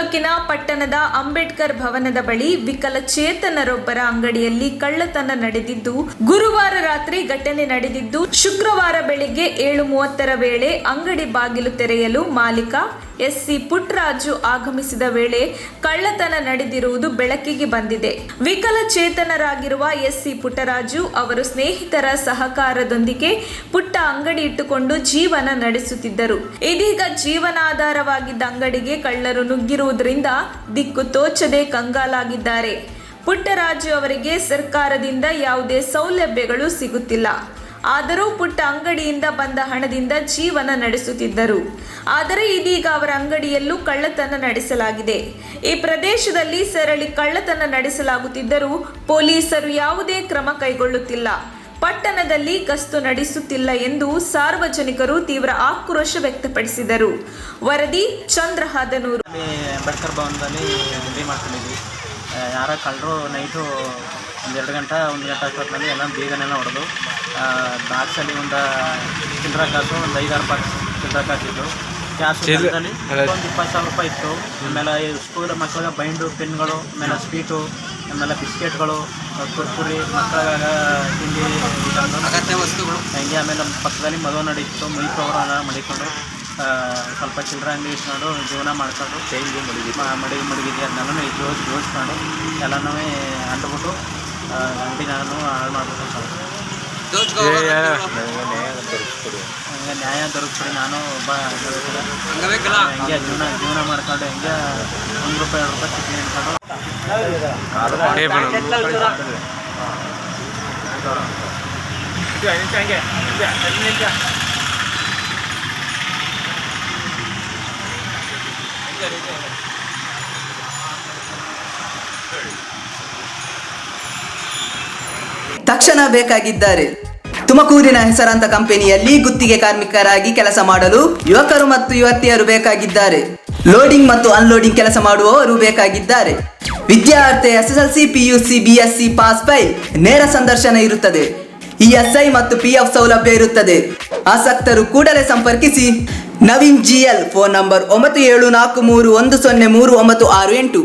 ತಾಲೂಕಿನ ಪಟ್ಟಣದ ಅಂಬೇಡ್ಕರ್ ಭವನದ ಬಳಿ ವಿಕಲಚೇತನರೊಬ್ಬರ ಅಂಗಡಿಯಲ್ಲಿ ಕಳ್ಳತನ ನಡೆದಿದ್ದು, ಗುರುವಾರ ರಾತ್ರಿ ಘಟನೆ ನಡೆದಿದ್ದು, ಶುಕ್ರವಾರ ಬೆಳಿಗ್ಗೆ 7:30 ವೇಳೆ ಅಂಗಡಿ ಬಾಗಿಲು ತೆರೆಯಲು ಮಾಲೀಕ ಎಸ್ಸಿ ಪುಟ್ಟರಾಜು ಆಗಮಿಸಿದ ವೇಳೆ ಕಳ್ಳತನ ನಡೆದಿರುವುದು ಬೆಳಕಿಗೆ ಬಂದಿದೆ. ವಿಕಲಚೇತನರಾಗಿರುವ ಎಸ್ಸಿ ಪುಟ್ಟರಾಜು ಅವರು ಸ್ನೇಹಿತರ ಸಹಕಾರದೊಂದಿಗೆ ಪುಟ್ಟ ಅಂಗಡಿ ಇಟ್ಟುಕೊಂಡು ಜೀವನ ನಡೆಸುತ್ತಿದ್ದರು. ಇದೀಗ ಜೀವನಾಧಾರವಾಗಿದ್ದ ಅಂಗಡಿಗೆ ಕಳ್ಳರು ನುಗ್ಗಿರುವುದರಿಂದ ದಿಕ್ಕು ತೋಚದೆ ಕಂಗಾಲಾಗಿದ್ದಾರೆ. ಪುಟ್ಟರಾಜು ಅವರಿಗೆ ಸರ್ಕಾರದಿಂದ ಯಾವುದೇ ಸೌಲಭ್ಯಗಳು ಸಿಗುತ್ತಿಲ್ಲ. ಆದರೂ ಪುಟ್ಟ ಅಂಗಡಿಯಿಂದ ಬಂದ ಹಣದಿಂದ ಜೀವನ ನಡೆಸುತ್ತಿದ್ದರು. ಆದರೆ ಇದೀಗ ಅವರ ಅಂಗಡಿಯಲ್ಲೂ ಕಳ್ಳತನ ನಡೆಸಲಾಗಿದೆ. ಈ ಪ್ರದೇಶದಲ್ಲಿ ಸರಳಿ ಕಳ್ಳತನ ನಡೆಸಲಾಗುತ್ತಿದ್ದರೂ ಪೊಲೀಸರು ಯಾವುದೇ ಕ್ರಮ ಕೈಗೊಳ್ಳುತ್ತಿಲ್ಲ. ಪಟ್ಟಣದಲ್ಲಿ ಗಸ್ತು ನಡೆಸುತ್ತಿಲ್ಲ ಎಂದು ಸಾರ್ವಜನಿಕರು ತೀವ್ರ ಆಕ್ರೋಶ ವ್ಯಕ್ತಪಡಿಸಿದರು. ವರದಿ ಚಂದ್ರಹಾದನೂರು. ಅಂಬೇಡ್ಕರ್ ಭವನದಲ್ಲಿ ಅಂಗಡಿ ಮಾಡ್ಕೊಂಡಿದ್ವಿ. ಯಾರ ಕಳ್ಳರು ನೈಟು 1 ಗಂಟೆ ಅಷ್ಟೊತ್ತಿನಲ್ಲಿ ಎಲ್ಲ ಬೀಗನೆಲ್ಲ ಹೊಡೆದು ಬಾಕ್ಸಲ್ಲಿ ಒಂದು ಚಿಲ್ಲರೆ ಕಾಸು, ಒಂದು 5-6 ಬಾಕ್ಸ್ ಚಿಲ್ಲರೆ ಕಾಸಿದ್ದು, ಕ್ಯಾಶು ಒಂದು 20,000 ರೂಪಾಯಿ ಇತ್ತು. ಆಮೇಲೆ ಸ್ಕೂಲ್ ಮಕ್ಕಳಿಗೆ ಬೈಂಡು, ಪೆನ್ಗಳು, ಆಮೇಲೆ ಸ್ವೀಟು, ಆಮೇಲೆ ಬಿಸ್ಕೆಟ್ಗಳು, ಕುರ್ಕುರಿ, ಮಕ್ಕಳಿಗಾಗ ತಿಂಡಿ ಅಗತ್ಯ ವಸ್ತುಗಳು ಹಂಗೆ. ಆಮೇಲೆ ಪಕ್ಕದಲ್ಲಿ ಮದುವೆ ನಡೀತು. ಮುಯಿಪವರೆಲ್ಲ ಮಡಿಕೊಂಡು ಸ್ವಲ್ಪ ಚಿಲ್ಲರೆ ಅಂಗಡಿ ಇಟ್ಕೊಂಡು ಜೀವನ ಮಾಡ್ಕೊಂಡು ಮಡಗಿದ್ದೆ ಅದನ್ನೆಲ್ಲ ಜೋಡಿಸ್ಕೊಂಡು ಎಲ್ಲನೂ ಅಂದ್ಬಿಟ್ಟು ಅಂಗಡಿ ನಾನು ಹಾಳು ಮಾಡ್ಬಿಟ್ಟು ಹಂಗೆ ನ್ಯಾಯ ದೊರಕಿಸ್ಬಿಡಿ. ನಾನು ಒಬ್ಬ ಹಂಗೆ ಜೀವನ ಮಾಡ್ಕೊಂಡು ಹೆಂಗೆ ₹1 2 ಚಿಕ್ಕಿ ಅಂದ್ಕೊಂಡು ತಕ್ಷಣ ಬೇಕಾಗಿದ್ದಾರೆ. ತುಮಕೂರಿನ ಹೆಸರಾಂತ ಕಂಪನಿಯಲ್ಲಿ ಗುತ್ತಿಗೆ ಕಾರ್ಮಿಕರಾಗಿ ಕೆಲಸ ಮಾಡಲು ಯುವಕರು ಮತ್ತು ಯುವತಿಯರು ಬೇಕಾಗಿದ್ದಾರೆ. ಲೋಡಿಂಗ್ ಮತ್ತು ಅನ್ಲೋಡಿಂಗ್ ಕೆಲಸ ಮಾಡುವವರು ಬೇಕಾಗಿದ್ದಾರೆ. ವಿದ್ಯಾರ್ಥಿ SSLC, PUC, BSc pass file. ನೇರ ಸಂದರ್ಶನ ಇರುತ್ತದೆ. ESI ಮತ್ತು PF ಸೌಲಭ್ಯ ಇರುತ್ತದೆ. ಆಸಕ್ತರು ಕೂಡಲೇ ಸಂಪರ್ಕಿಸಿ. Naveen GL, phone number 9743103968.